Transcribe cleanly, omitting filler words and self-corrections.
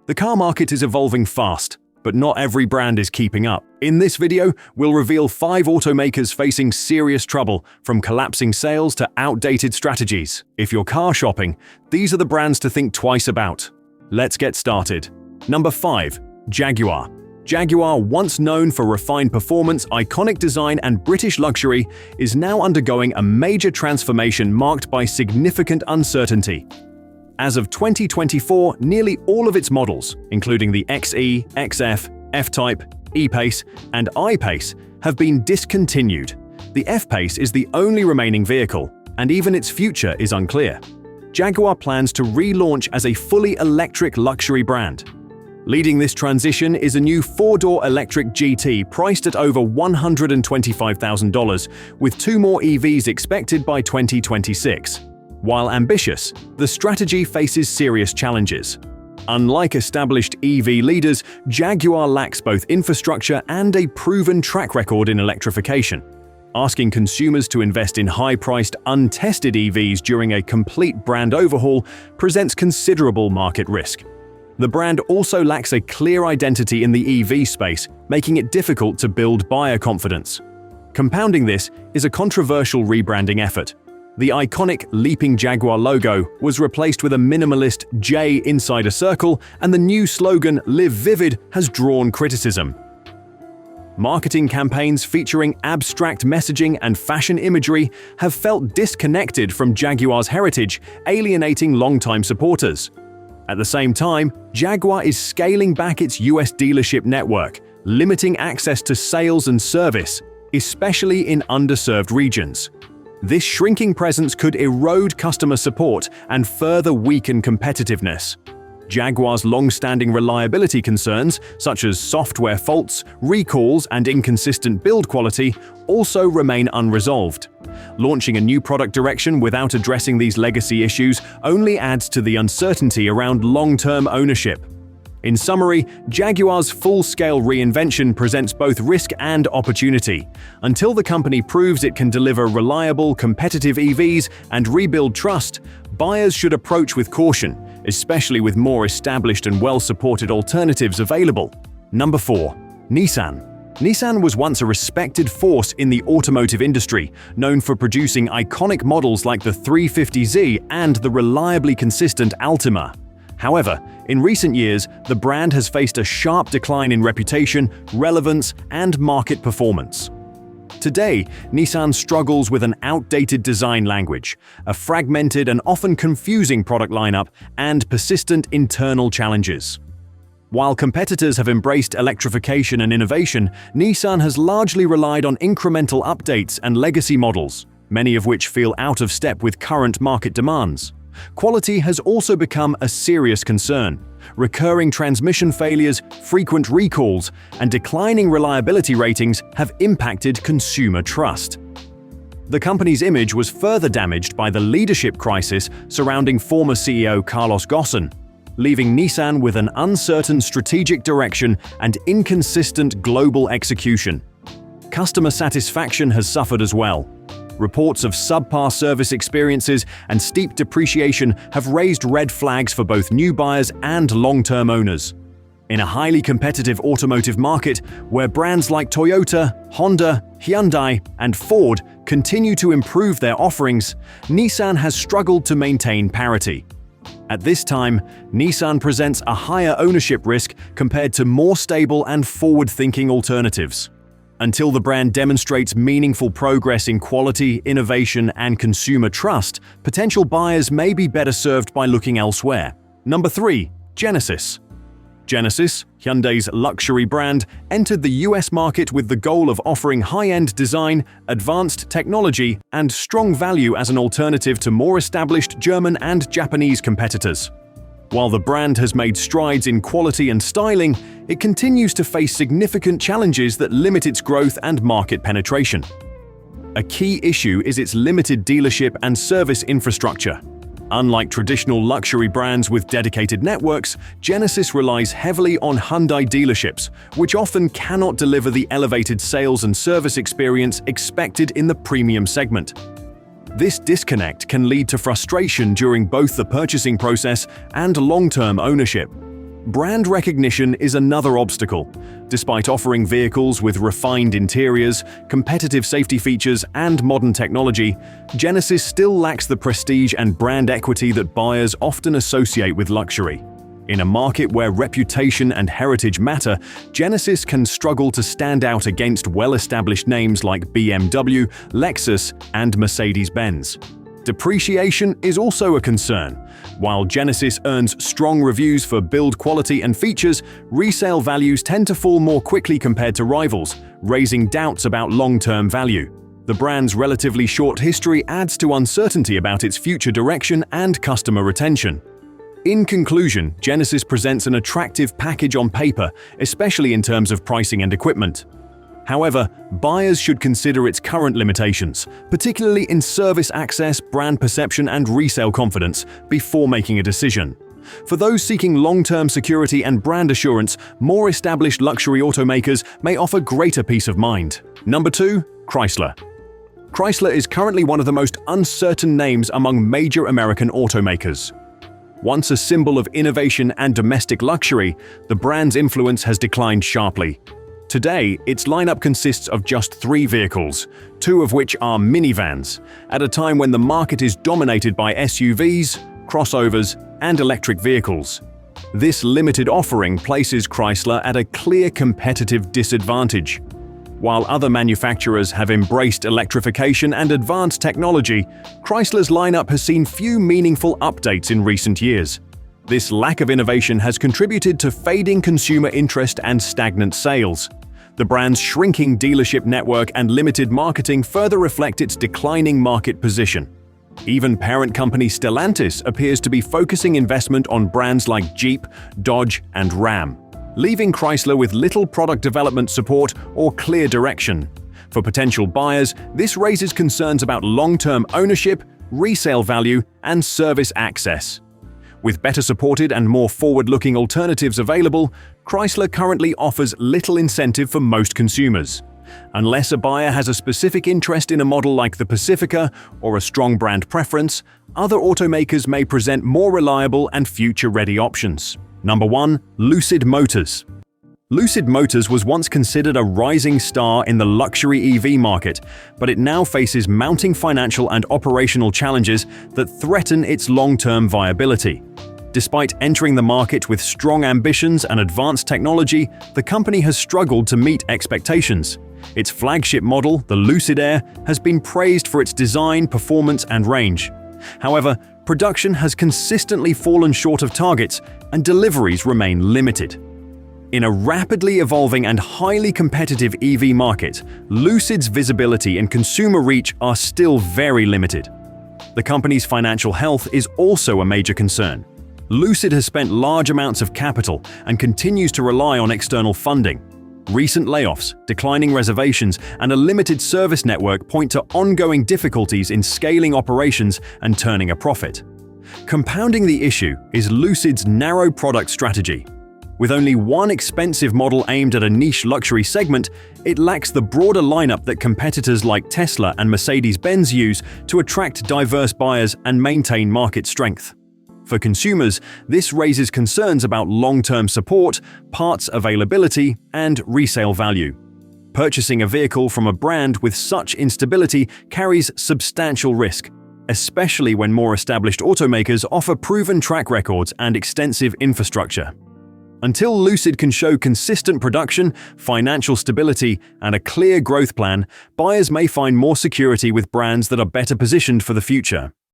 The car market is evolving fast, but not every brand is keeping up. In this video, we'll reveal 5 automakers facing serious trouble, from collapsing sales to outdated strategies. If you're car shopping, these are the brands to think twice about. Let's get started. Number 5. Jaguar. Jaguar, once known for refined performance, iconic design, and British luxury, is now undergoing a major transformation marked by significant uncertainty. As of 2024, nearly all of its models, including the XE, XF, F-Type, E-Pace, and I-Pace, have been discontinued. The F-Pace is the only remaining vehicle, and even its future is unclear. Jaguar plans to relaunch as a fully electric luxury brand. Leading this transition is a new 4-door electric GT priced at over $125,000, with 2 more EVs expected by 2026. While ambitious, the strategy faces serious challenges. Unlike established EV leaders, Jaguar lacks both infrastructure and a proven track record in electrification. Asking consumers to invest in high-priced, untested EVs during a complete brand overhaul presents considerable market risk. The brand also lacks a clear identity in the EV space, making it difficult to build buyer confidence. Compounding this is a controversial rebranding effort. The iconic Leaping Jaguar logo was replaced with a minimalist J inside a circle, and the new slogan "Live Vivid" has drawn criticism. Marketing campaigns featuring abstract messaging and fashion imagery have felt disconnected from Jaguar's heritage, alienating longtime supporters. At the same time, Jaguar is scaling back its US dealership network, limiting access to sales and service, especially in underserved regions. This shrinking presence could erode customer support and further weaken competitiveness. Jaguar's long-standing reliability concerns, such as software faults, recalls, and inconsistent build quality, also remain unresolved. Launching a new product direction without addressing these legacy issues only adds to the uncertainty around long-term ownership. In summary, Jaguar's full-scale reinvention presents both risk and opportunity. Until the company proves it can deliver reliable, competitive EVs and rebuild trust, buyers should approach with caution, especially with more established and well-supported alternatives available. Number 4. Nissan. Nissan was once a respected force in the automotive industry, known for producing iconic models like the 350Z and the reliably consistent Altima. However, in recent years, the brand has faced a sharp decline in reputation, relevance, and market performance. Today, Nissan struggles with an outdated design language, a fragmented and often confusing product lineup, and persistent internal challenges. While competitors have embraced electrification and innovation, Nissan has largely relied on incremental updates and legacy models, many of which feel out of step with current market demands. Quality has also become a serious concern. Recurring transmission failures, frequent recalls, and declining reliability ratings have impacted consumer trust. The company's image was further damaged by the leadership crisis surrounding former CEO Carlos Ghosn, leaving Nissan with an uncertain strategic direction and inconsistent global execution. Customer satisfaction has suffered as well. Reports of subpar service experiences and steep depreciation have raised red flags for both new buyers and long-term owners. In a highly competitive automotive market, where brands like Toyota, Honda, Hyundai, and Ford continue to improve their offerings, Nissan has struggled to maintain parity. At this time, Nissan presents a higher ownership risk compared to more stable and forward-thinking alternatives. Until the brand demonstrates meaningful progress in quality, innovation, and consumer trust, potential buyers may be better served by looking elsewhere. Number 3. Genesis. Genesis, Hyundai's luxury brand, entered the US market with the goal of offering high-end design, advanced technology, and strong value as an alternative to more established German and Japanese competitors. While the brand has made strides in quality and styling, it continues to face significant challenges that limit its growth and market penetration. A key issue is its limited dealership and service infrastructure. Unlike traditional luxury brands with dedicated networks, Genesis relies heavily on Hyundai dealerships, which often cannot deliver the elevated sales and service experience expected in the premium segment. This disconnect can lead to frustration during both the purchasing process and long-term ownership. Brand recognition is another obstacle. Despite offering vehicles with refined interiors, competitive safety features, and modern technology, Genesis still lacks the prestige and brand equity that buyers often associate with luxury. In a market where reputation and heritage matter, Genesis can struggle to stand out against well-established names like BMW, Lexus, and Mercedes-Benz. Depreciation is also a concern. While Genesis earns strong reviews for build quality and features, resale values tend to fall more quickly compared to rivals, raising doubts about long-term value. The brand's relatively short history adds to uncertainty about its future direction and customer retention. In conclusion, Genesis presents an attractive package on paper, especially in terms of pricing and equipment. However, buyers should consider its current limitations, particularly in service access, brand perception, and resale confidence, before making a decision. For those seeking long-term security and brand assurance, more established luxury automakers may offer greater peace of mind. Number 2. Chrysler. Chrysler is currently one of the most uncertain names among major American automakers. Once a symbol of innovation and domestic luxury, the brand's influence has declined sharply. Today, its lineup consists of just 3 vehicles, 2 of which are minivans, at a time when the market is dominated by SUVs, crossovers, and electric vehicles. This limited offering places Chrysler at a clear competitive disadvantage. While other manufacturers have embraced electrification and advanced technology, Chrysler's lineup has seen few meaningful updates in recent years. This lack of innovation has contributed to fading consumer interest and stagnant sales. The brand's shrinking dealership network and limited marketing further reflect its declining market position. Even parent company Stellantis appears to be focusing investment on brands like Jeep, Dodge, and Ram, leaving Chrysler with little product development support or clear direction. For potential buyers, this raises concerns about long-term ownership, resale value, and service access. With better supported and more forward-looking alternatives available, Chrysler currently offers little incentive for most consumers. Unless a buyer has a specific interest in a model like the Pacifica or a strong brand preference, other automakers may present more reliable and future-ready options. Number 1. Lucid Motors. Lucid Motors was once considered a rising star in the luxury EV market, but it now faces mounting financial and operational challenges that threaten its long-term viability. Despite entering the market with strong ambitions and advanced technology, the company has struggled to meet expectations. Its flagship model, the Lucid Air, has been praised for its design, performance, and range. However, production has consistently fallen short of targets, and deliveries remain limited. In a rapidly evolving and highly competitive EV market, Lucid's visibility and consumer reach are still very limited. The company's financial health is also a major concern. Lucid has spent large amounts of capital and continues to rely on external funding. Recent layoffs, declining reservations, and a limited service network point to ongoing difficulties in scaling operations and turning a profit. Compounding the issue is Lucid's narrow product strategy. With only one expensive model aimed at a niche luxury segment, it lacks the broader lineup that competitors like Tesla and Mercedes-Benz use to attract diverse buyers and maintain market strength. For consumers, this raises concerns about long-term support, parts availability, and resale value. Purchasing a vehicle from a brand with such instability carries substantial risk, especially when more established automakers offer proven track records and extensive infrastructure. Until Lucid can show consistent production, financial stability, and a clear growth plan, buyers may find more security with brands that are better positioned for the future.